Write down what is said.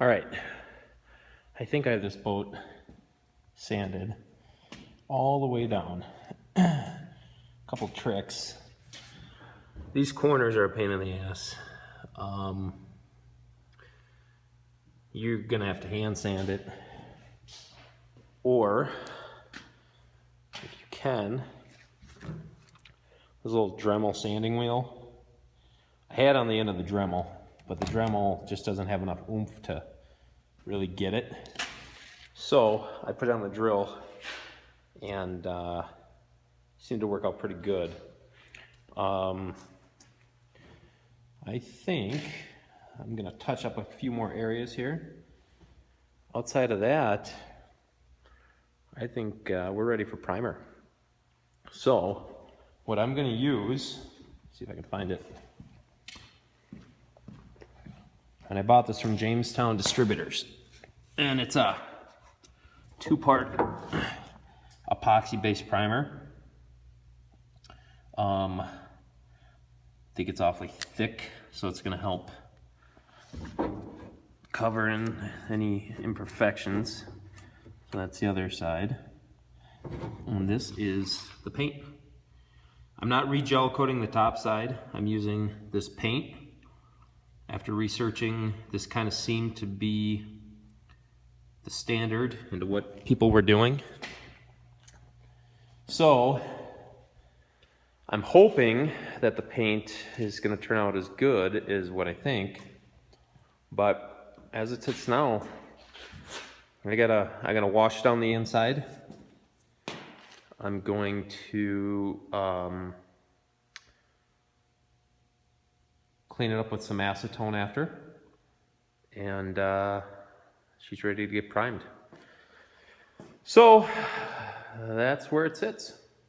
All right, I think I have this boat sanded all the way down. Couple tricks. These corners are a pain in the ass. You're gonna have to hand sand it, or if you can, there's a little Dremel sanding wheel. I had on the end of the Dremel, but the Dremel just doesn't have enough oomph to really get it. So I put it on the drill, and seemed to work out pretty good. I think I'm gonna touch up a few more areas here. Outside of that, I think we're ready for primer. So what I'm gonna use, see if I can find it. And I bought this from Jamestown Distributors. And it's a 2-part epoxy-based primer. I think it's awfully thick, so it's gonna help cover in any imperfections. So that's the other side. And this is the paint. I'm not re-gel coating the top side. I'm using this paint. After researching, this kind of seemed to be the standard into what people were doing. So I'm hoping that the paint is going to turn out as good as what I think, but as it sits now, I gotta wash down the inside. I'm going to clean it up with some acetone after, and she's ready to get primed. So that's where it sits.